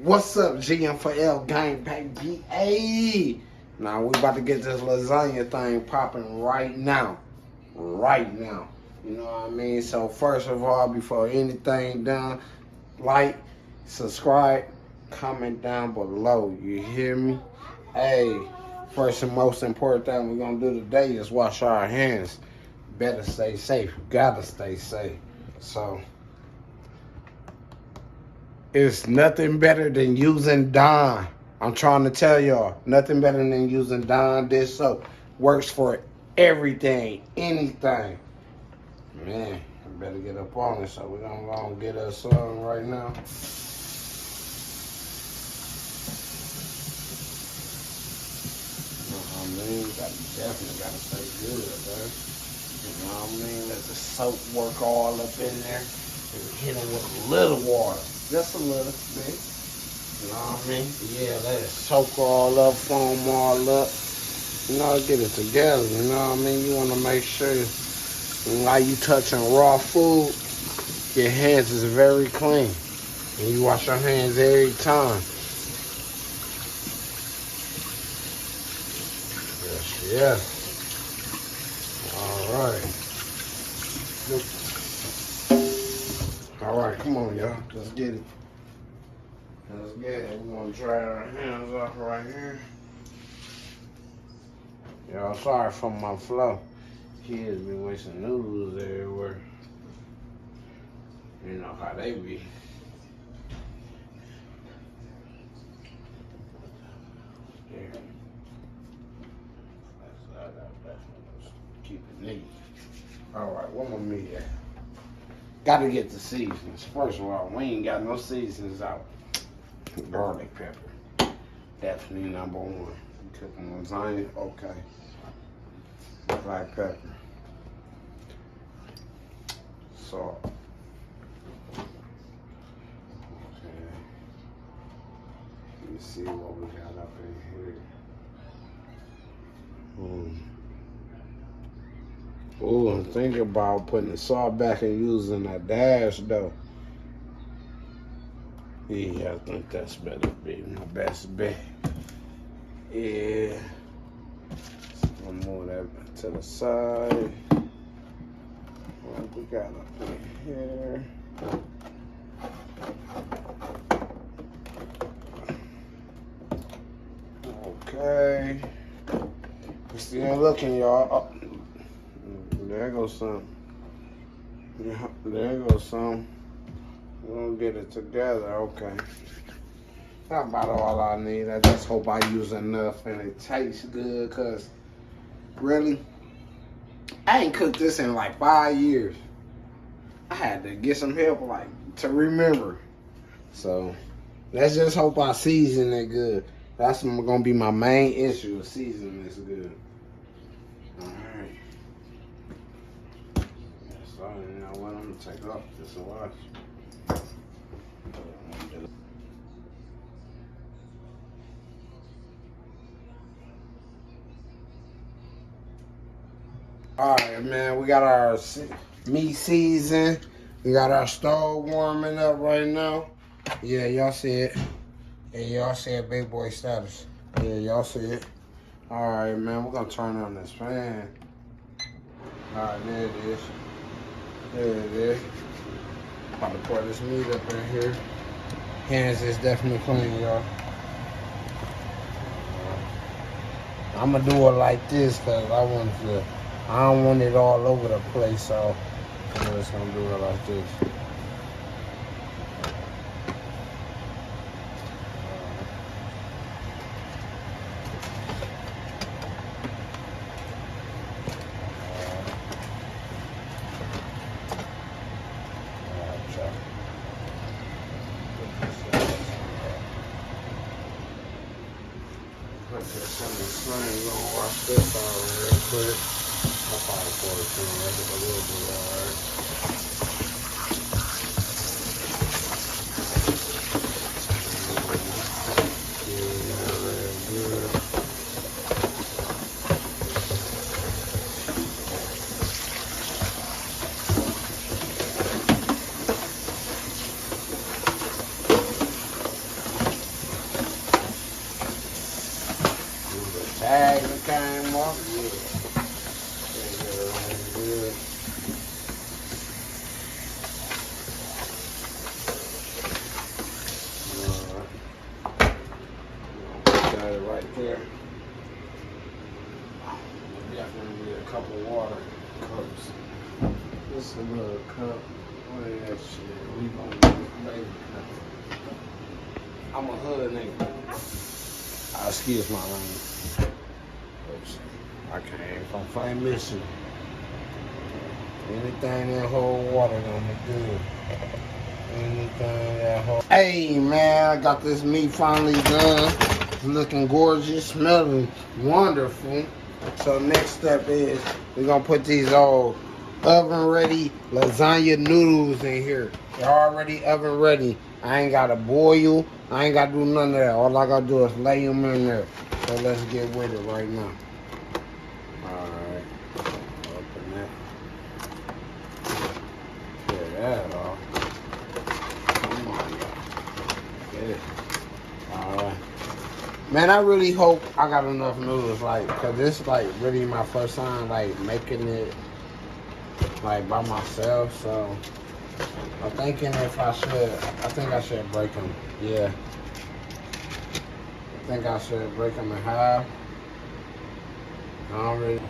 What's up, GM4L gang back GA? Now we about to get this lasagna thing popping right now. Right now. You know what I mean? So first of all, before anything done, like, subscribe, comment down below. You hear me? Hey, first and most important thing we're gonna do today is wash our hands. Better stay safe. Gotta stay safe. So it's nothing better than using Dawn. I'm trying to tell y'all, nothing better than using Dawn dish soap. Works for everything, anything. Man, I better get up on it, so we're gonna go and get us some right now. You know what I mean? Definitely gotta stay good, man. You know what I mean? Let the soap work all up in there. And hit them with a little water. Just a little bit. You know what I mean? Yeah, let it soak all up, foam all up. You know, get it together. You know what I mean? You want to make sure while you touching raw food, your hands is very clean. And you wash your hands every time. Yes, yes. All right. All right, come on, y'all. Let's get it. Let's get it. We're going to dry our hands off right here. Y'all, sorry for my flow. Kids be wasting noodles everywhere. You know how they be. There. That's keep it neat. All right, where my meat at? Gotta get the seasonings. First of all, we ain't got no seasonings out. Garlic pepper. Definitely number one. Cooking lasagna, okay. Black pepper. Salt. Okay. Let me see what we got up in here. Oh, I'm thinking about putting the salt back and using a dash though. Yeah, I think that's better be my best bet. Yeah. I'll move that to the side. What we got up in here? Okay. We're still looking, y'all. Oh. There goes some. Yeah, there goes some. We're gonna get it together, okay. That's about all I need. I just hope I use enough and it tastes good, cause really, I ain't cooked this in like 5 years. I had to get some help like to remember. So let's just hope I season it good. That's gonna be my main issue, seasoning this good. Alright. So you know what, I'm gonna take off this and watch. Alright, man, we got our meat seasoned. We got our stove warming up right now. Yeah, y'all see it. Yeah, y'all see it, big boy status. Yeah, y'all see it. Alright, man, we're gonna turn on this fan. Alright, there it is. There it is. About to pour this meat up in here. Hands is definitely clean, y'all. I'm gonna do it like this because I don't want it all over the place, so I'm just gonna do it like this. Put this in the flame. We're gonna wash this out real quick. I'll probably pour it in. That's a little bit alright. Yeah, real good. bag that came off. Yeah. Good. Alright. Got it right there. Definitely need a couple water cups. This is a little cup. What is that shit? We gonna do baby cup. I'm a hood nigga. Excuse my language. Oops. I can't. If I'm find missing anything that hold water gonna be good. Anything that hold. Hey man, I got this meat finally done. It's looking gorgeous, smelling wonderful. So next step is we're gonna put these old oven ready lasagna noodles in here. They're already oven ready. I ain't gotta boil. I ain't gotta do none of that. All I gotta do is lay them in there. So let's get with it right now. Alright. Open that. Get that off. Come on, y'all. Get it. Alright. Man, I really hope I got enough noodles, like, cause this like really my first time like making it like by myself. So I'm thinking I think I should break them. Yeah, I think I should break them in half. I don't really.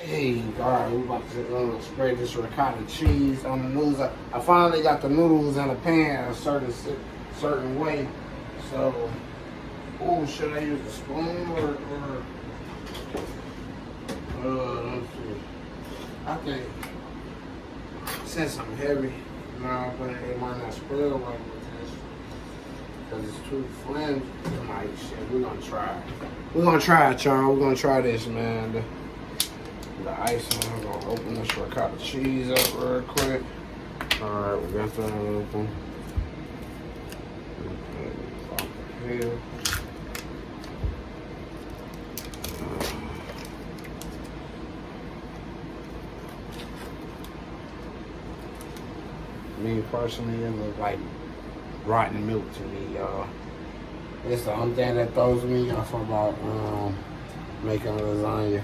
Hey, alright, we're about to spread this ricotta cheese on the noodles. I finally got the noodles in a pan a certain way. So, oh, should I use the spoon or let's see. I think since I'm heavy, but it might not spread right with this because it's too flimsy. Like shit, we're gonna try it. We're gonna try it, y'all. We're gonna try this, man. The icing, I'm gonna open this ricotta cheese up real quick. Alright, we got that open. Here. Me personally, it looks like rotten milk to me, y'all. It's the only thing that throws me off about making lasagna.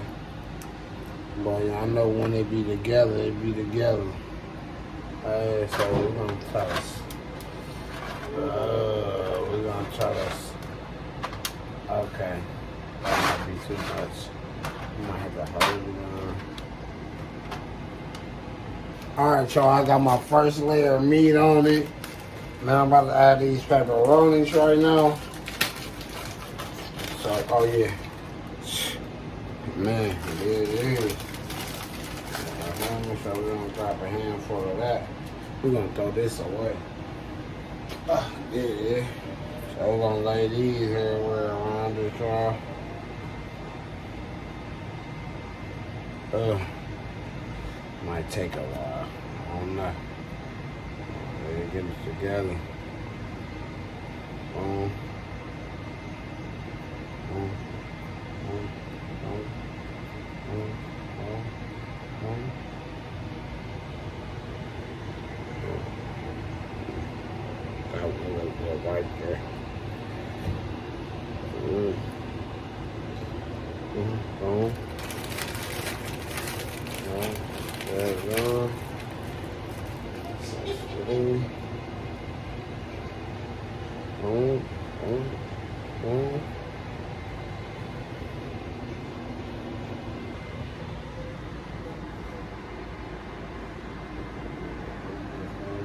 But yeah, I know when they be together, they be together. So we're gonna try this. We're gonna try this. Okay. That might be too much. You might have to hold it on. Alright, y'all, I got my first layer of meat on it. Now I'm about to add these pepperonis right now. So, oh yeah. Man, yeah. So we're gonna drop a handful of that. We're gonna throw this away. Yeah. So we're gonna lay these everywhere around it, y'all. Might take a while. I don't know. Let's get it together. Boom. Boom. Boom. Boom. Boom. Boom. Boom. That was a little bit right there. Boom. Boom. Boom. There we go. Boom. Boom. Boom. Boom.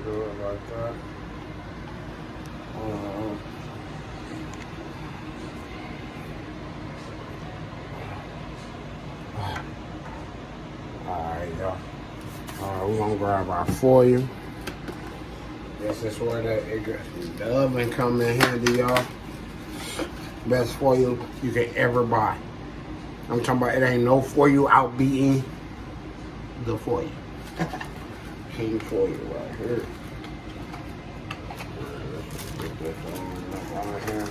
Do it like that. Alright, y'all. We're gonna grab our foil. This is where the oven come in handy, y'all. Best foil you can ever buy. I'm talking about it ain't no foil outbeating the foil. King foil right here. Get this on here.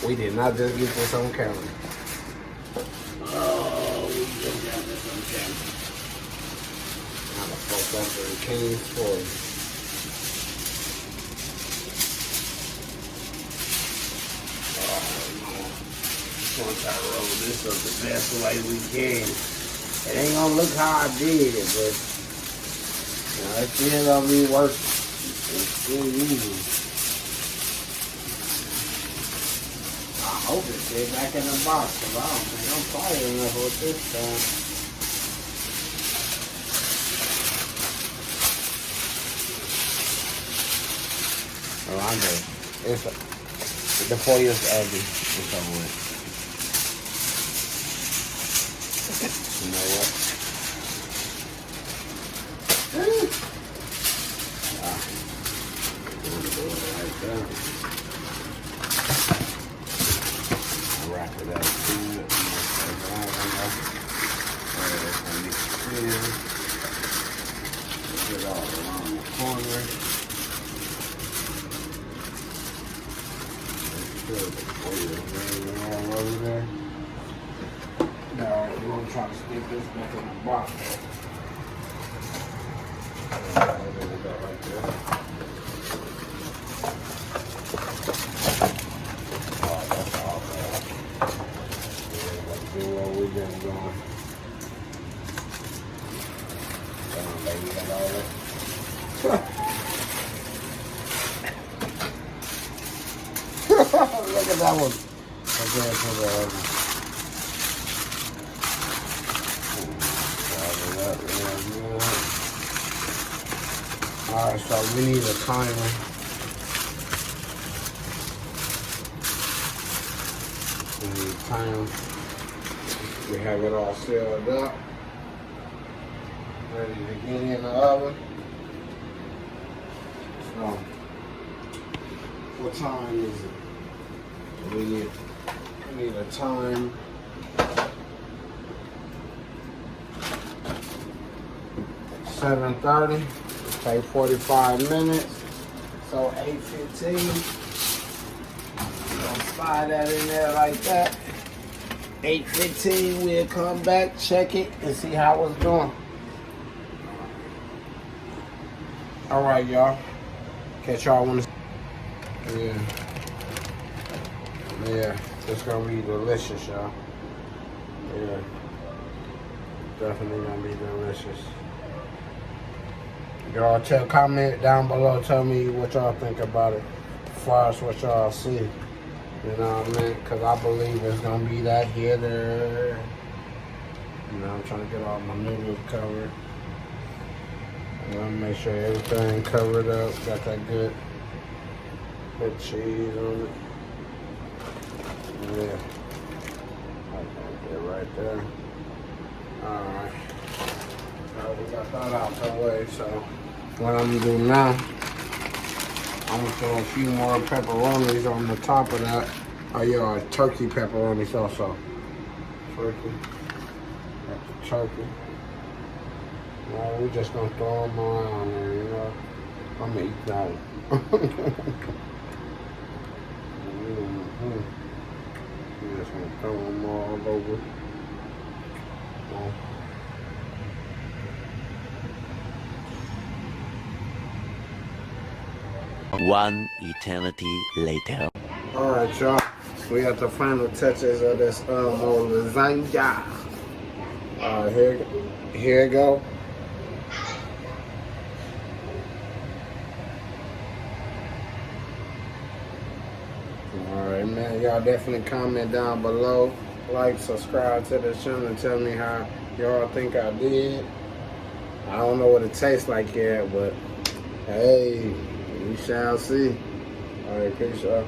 We did not just get this on camera. Oh, we Hook up to the King's for you. We're gonna try to roll this up the best way we can. It ain't gonna look how I did it, but you know, it's still gonna be working. It's still easy. I hope it stays back in the box, because I don't think I'm fired enough with this time. Oh, I know. It's the 4 years ugly. It's over with. You know what? Like that. Wrap it up good. Get it all around the corner. All over there. Now we're gonna try to stick this back in the box. There we go, right there. Oh, that's all bad. Let's do what we've been doing. Baby, got all that. Look at that one. Okay, for the alright, so we need a timer. We need a timer. We have it all sealed up. Ready to get in the oven. So, what time is it? We need a time. $7:30. Take 45 minutes. So 8:15. Gonna slide that in there like that. 8:15. We'll come back, check it, and see how it's doing. All right, y'all. Catch y'all when it's. Yeah, it's gonna be delicious, y'all. Yeah, definitely gonna be delicious. Y'all comment down below, tell me what y'all think about it, as far as what y'all see. You know what I mean? Because I believe it's gonna be that hitter. You know, I'm trying to get all my noodles covered. I'm gonna make sure everything covered up, got that good cheese on it. Yeah, like that right there. Alright, so we got that out the way. So what I'm gonna do now, I'm gonna throw a few more pepperonis on the top of that. Oh yeah, turkey pepperonis also. Turkey, got the turkey. Well, we're just gonna throw them all on there, you know. I'm gonna eat that one. We're just gonna throw them all over. One eternity later. All right, y'all. We got the final touches of this lasagna. Here it go. Alright, man, y'all definitely comment down below, like, subscribe to the channel, and tell me how y'all think I did. I don't know what it tastes like yet, but hey, we shall see. Alright, peace, y'all.